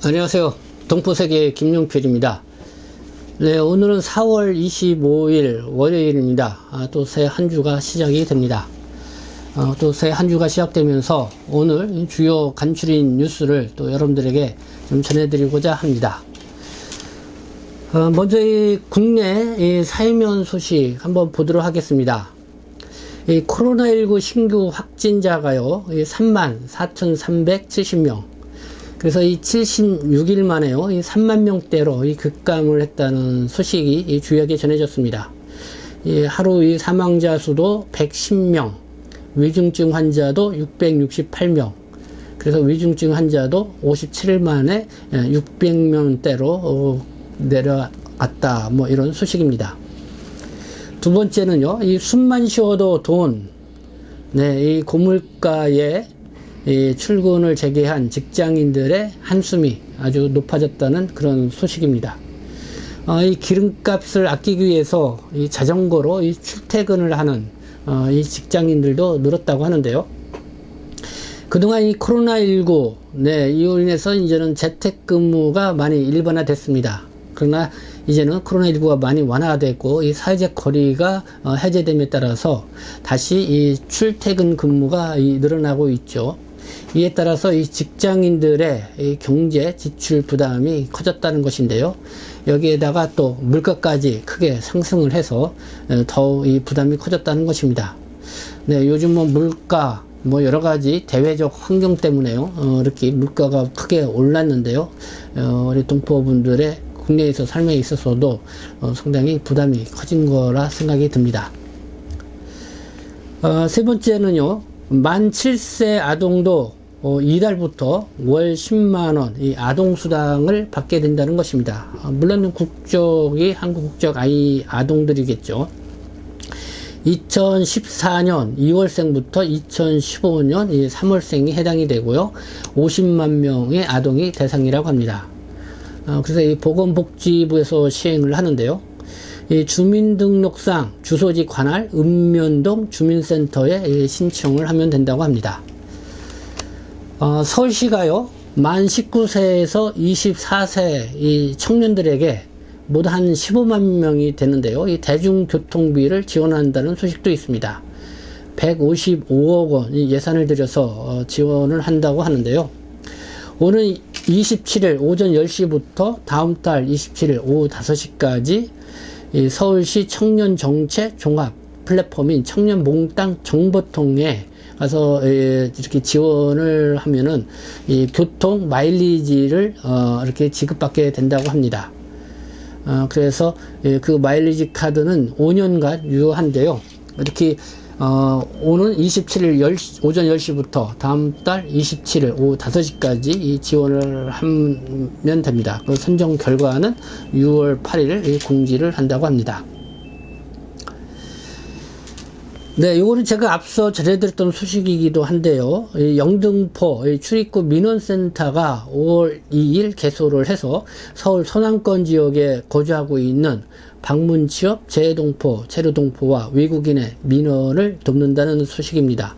안녕하세요. 동포세계 김용필입니다. 네, 오늘은 4월 25일 월요일입니다. 또 새 한 주가 시작이 됩니다. 또 새 한 주가 시작되면서 오늘 주요 간추린 뉴스를 또 여러분들에게 좀 전해드리고자 합니다. 먼저 이 국내 사회면 소식 한번 보도록 하겠습니다. 이 코로나19 신규 확진자가요, 34,370명. 그래서 이 76일 만에요, 이 3만 명대로 이 급감을 했다는 소식이 주요하게 전해졌습니다. 하루 이 사망자 수도 110명, 위중증 환자도 668명, 그래서 위중증 환자도 57일 만에 600명대로 내려갔다, 뭐 이런 소식입니다. 두 번째는요, 이 숨만 쉬어도 돈, 이 고물가에 출근을 재개한 직장인들의 한숨이 아주 높아졌다는 그런 소식입니다. 이 기름값을 아끼기 위해서 이 자전거로 이 출퇴근을 하는 이 직장인들도 늘었다고 하는데요. 그동안 이 코로나19 이로 인해서 이제는 재택근무가 많이 일반화됐습니다. 그러나 이제는 코로나19가 많이 완화됐고 이 사회적 거리가 해제됨에 따라서 다시 이 출퇴근 근무가 늘어나고 있죠. 이에 따라서 이 직장인들의 이 경제 지출 부담이 커졌다는 것인데요. 여기에다가 또 물가까지 크게 상승을 해서 더욱 이 부담이 커졌다는 것입니다. 요즘 물가 여러 가지 대외적 환경 때문에요. 이렇게 물가가 크게 올랐는데요. 우리 동포분들의 국내에서 삶에 있어서도 상당히 부담이 커진 거라 생각이 듭니다. 세 번째는요, 만 7세 아동도 이달부터 월 10만원 이 아동수당을 받게 된다는 것입니다. 물론 국적이 한국 국적 아동들이겠죠. 2014년 2월생부터 2015년 3월생이 해당이 되고요. 50만 명의 아동이 대상이라고 합니다. 그래서 이 보건복지부에서 시행을 하는데요. 이 주민등록상 주소지 관할 읍면동 주민센터에 신청을 하면 된다고 합니다. 서울시가요, 만 19세에서 24세 이 청년들에게 모두 한 15만 명이 되는데요. 이 대중교통비를 지원한다는 소식도 있습니다. 155억 원 예산을 들여서 지원을 한다고 하는데요. 오늘 27일 오전 10시부터 다음 달 27일 오후 5시까지 이 서울시 청년정책 종합 플랫폼인 청년몽땅 정보통에 가서 이렇게 지원을 하면은 이 교통 마일리지를 이렇게 지급받게 된다고 합니다. 그래서 그 마일리지 카드는 5년간 유효한데요. 이렇게 오는 27일 오전 10시부터 다음 달 27일 오후 5시까지 이 지원을 하면 됩니다. 그 선정 결과는 6월 8일 공지를 한다고 합니다. 요거는 제가 앞서 전해드렸던 소식이기도 한데요. 영등포 출입구 민원센터가 5월 2일 개소를 해서 서울 서남권 지역에 거주하고 있는 방문 취업, 재동포, 체류동포와 외국인의 민원을 돕는다는 소식입니다.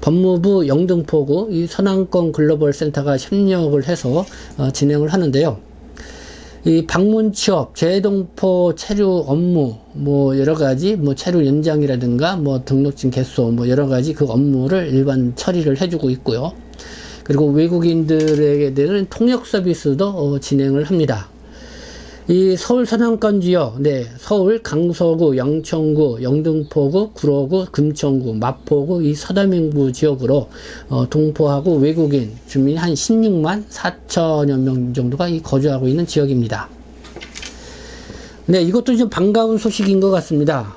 법무부 영등포구 이 서남권 글로벌 센터가 협력을 해서 진행을 하는데요. 이 방문 취업, 재동포 체류 업무, 여러 가지, 체류 연장이라든가, 등록증 개소, 여러 가지 그 업무를 일반 처리를 해주고 있고요. 그리고 외국인들에게 대한 통역 서비스도 진행을 합니다. 이 서울 서남권 지역, 서울 강서구, 양천구, 영등포구, 구로구, 금천구, 마포구, 이 서담행부 지역으로 동포하고 외국인 주민이 한 16만 4천여 명 정도가 거주하고 있는 지역입니다. 이것도 좀 반가운 소식인 것 같습니다.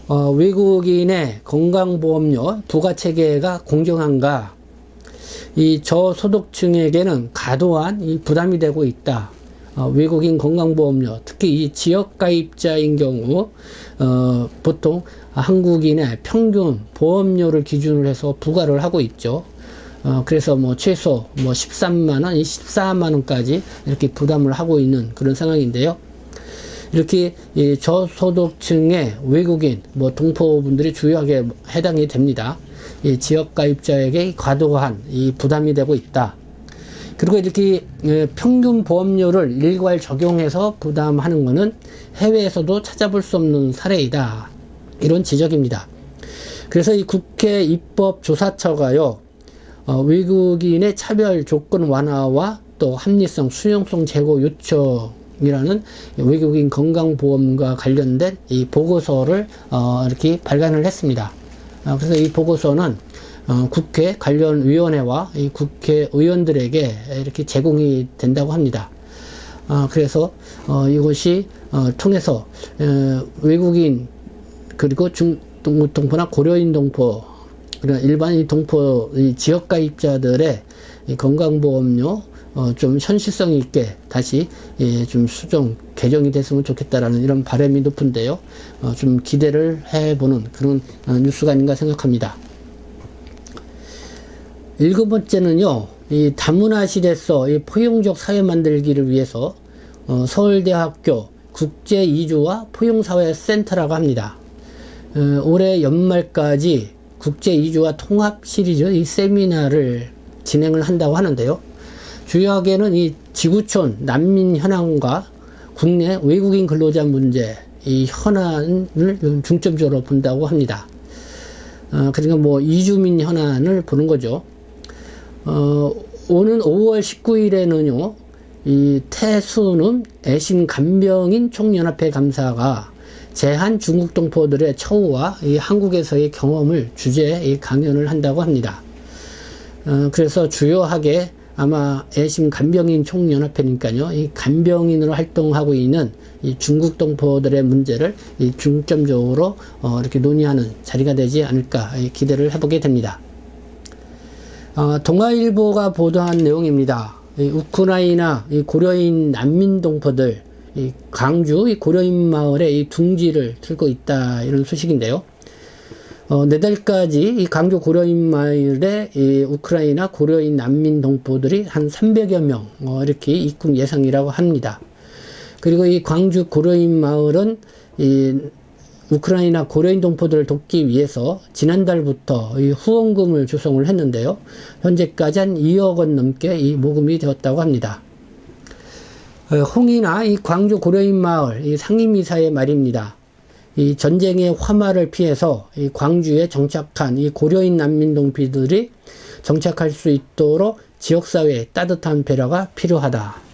외국인의 건강보험료 부가체계가 공정한가? 이 저소득층에게는 과도한 이 부담이 되고 있다. 외국인 건강보험료, 특히 이 지역가입자인 경우 보통 한국인의 평균 보험료를 기준으로 해서 부과를 하고 있죠. 그래서 최소 13만원, 14만원까지 이렇게 부담을 하고 있는 그런 상황인데요. 이렇게 저소득층의 외국인, 동포분들이 주요하게 해당이 됩니다. 이 지역가입자에게 과도한 이 부담이 되고 있다. 그리고 이렇게 평균 보험료를 일괄 적용해서 부담하는 것은 해외에서도 찾아볼 수 없는 사례이다. 이런 지적입니다. 그래서 이 국회 입법조사처가요, 외국인의 차별 조건 완화와 또 합리성, 수용성 제고 요청이라는 외국인 건강보험과 관련된 이 보고서를 이렇게 발간을 했습니다. 그래서 이 보고서는 국회 관련 위원회와 이 국회의원들에게 이렇게 제공이 된다고 합니다. 그래서 이것이 통해서 외국인 그리고 중동포나 고려인 동포, 일반인 동포 지역 가입자들의 건강보험료 좀 현실성 있게 다시 좀 수정 개정이 됐으면 좋겠다라는 이런 바람이 높은데요. 좀 기대를 해보는 그런 뉴스가 아닌가 생각합니다. 7번째는요, 이 다문화 시대에서 이 포용적 사회 만들기를 위해서 서울대학교 국제이주와 포용사회센터라고 합니다. 올해 연말까지 국제이주와 통합 시리즈 이 세미나를 진행을 한다고 하는데요. 주요하게는 이 지구촌 난민 현황과 국내 외국인 근로자 문제, 이 현안을 중점적으로 본다고 합니다. 그러니까 뭐 이주민 현안을 보는 거죠. 오는 5월 19일에는요, 이 태순음 애심 간병인 총연합회 감사가 제한 중국 동포들의 처우와 이 한국에서의 경험을 주제에 강연을 한다고 합니다. 그래서 주요하게 아마 애심 간병인 총연합회니까요, 이 간병인으로 활동하고 있는 이 중국 동포들의 문제를 이 중점적으로 이렇게 논의하는 자리가 되지 않을까 기대를 해보게 됩니다. 동아일보가 보도한 내용입니다. 이 우크라이나 이 고려인 난민 동포들, 이 광주 이 고려인 마을에 이 둥지를 틀고 있다, 이런 소식인데요. 내달까지 이 광주 고려인 마을에 이 우크라이나 고려인 난민 동포들이 한 300여 명 이렇게 입국 예상이라고 합니다. 그리고 이 광주 고려인 마을은 이 우크라이나 고려인 동포들을 돕기 위해서 지난달부터 이 후원금을 조성을 했는데요. 현재까지 한 2억 원 넘게 이 모금이 되었다고 합니다. 홍이나 이 광주 고려인 마을 이 상임이사의 말입니다. 이 전쟁의 화마를 피해서 이 광주에 정착한 이 고려인 난민 동포들이 정착할 수 있도록 지역사회의 따뜻한 배려가 필요하다.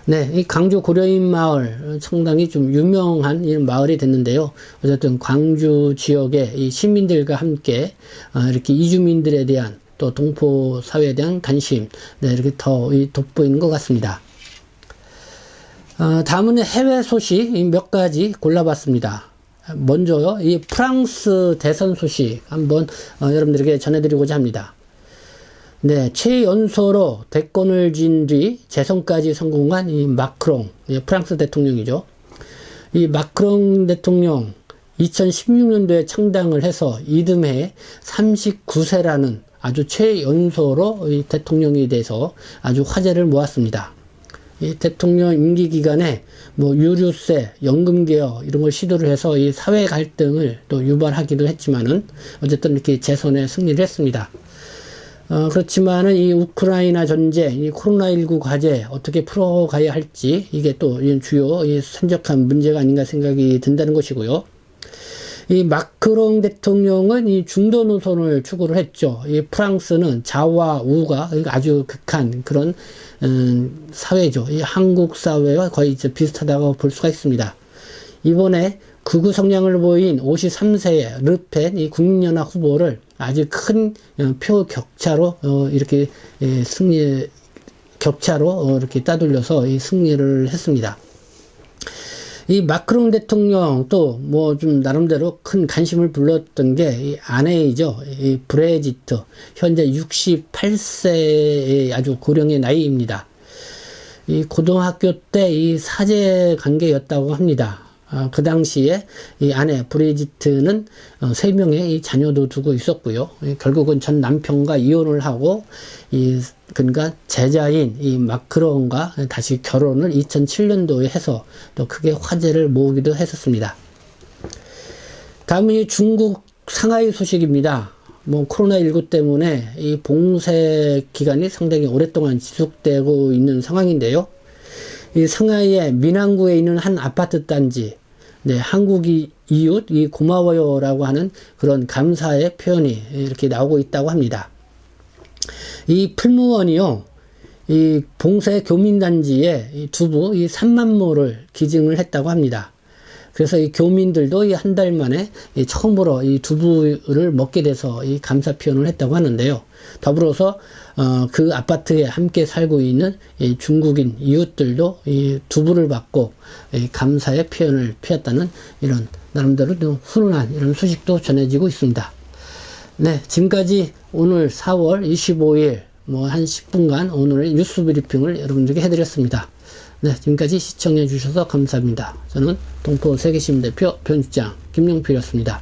네, 이 광주 고려인 마을 상당히 좀 유명한 이 마을이 됐는데요. 어쨌든 광주 지역의 이 시민들과 함께 이렇게 이주민들에 대한 또 동포 사회에 대한 관심, 네, 이렇게 더 돋보이는 것 같습니다. 다음은 해외 소식 몇 가지 골라봤습니다. 먼저요, 이 프랑스 대선 소식 한번 여러분들에게 전해드리고자 합니다. 네, 최연소로 대권을 쥔 뒤 재선까지 성공한 이 마크롱, 프랑스 대통령이죠. 이 마크롱 대통령 2016년도에 창당을 해서 이듬해 39세라는 아주 최연소로 이 대통령이 돼서 아주 화제를 모았습니다. 이 대통령 임기 기간에 뭐 유류세, 연금개혁 이런 걸 시도를 해서 이 사회 갈등을 또 유발하기도 했지만은 어쨌든 이렇게 재선에 승리를 했습니다. 그렇지만은 이 우크라이나 전쟁, 이 코로나19 과제 어떻게 풀어가야 할지 이게 또 주요 산적한 문제가 아닌가 생각이 든다는 것이고요. 이 마크롱 대통령은 이 중도 노선을 추구를 했죠. 이 프랑스는 자와 우가 아주 극한 그런 사회죠. 이 한국 사회와 거의 비슷하다고 볼 수가 있습니다. 이번에 극우 성향을 보인 53세의 르펜 이 국민연합 후보를 아주 큰 표 격차로 이렇게 격차로 이렇게 따돌려서 이 승리를 했습니다. 이 마크롱 대통령 또 뭐 좀 나름대로 큰 관심을 불렀던 게 이 아내이죠. 이 브레지트, 현재 68세의 아주 고령의 나이입니다. 이 고등학교 때 이 사제 관계였다고 합니다. 그 당시에 이 아내 브레지트는 3명의 이 자녀도 두고 있었고요. 결국은 전 남편과 이혼을 하고 그러니까 제자인 이 마크롱과 다시 결혼을 2007년도에 해서 또 크게 화제를 모으기도 했었습니다. 다음은 이 중국 상하이 소식입니다. 뭐 코로나19 때문에 이 봉쇄 기간이 상당히 오랫동안 지속되고 있는 상황인데요. 이 상하이의 민항구에 있는 한 아파트 단지, 네, 한국이 이웃, 이 고마워요라고 하는 그런 감사의 표현이 이렇게 나오고 있다고 합니다. 이 풀무원이요, 이 봉쇄 교민단지에 이 두부 이 3만 모를 기증을 했다고 합니다. 그래서 이 교민들도 이 한 달 만에 이 처음으로 이 두부를 먹게 돼서 이 감사 표현을 했다고 하는데요. 더불어서 그 아파트에 함께 살고 있는 이 중국인 이웃들도 이 두부를 받고 이 감사의 표현을 피웠다는 이런 나름대로 좀 훈훈한 이런 소식도 전해지고 있습니다. 네, 지금까지 오늘 4월 25일 뭐 한 10분간 오늘의 뉴스 브리핑을 여러분들께 해드렸습니다. 네, 지금까지 시청해 주셔서 감사합니다. 저는 동포 세계시민 대표 편집장 김용필이었습니다.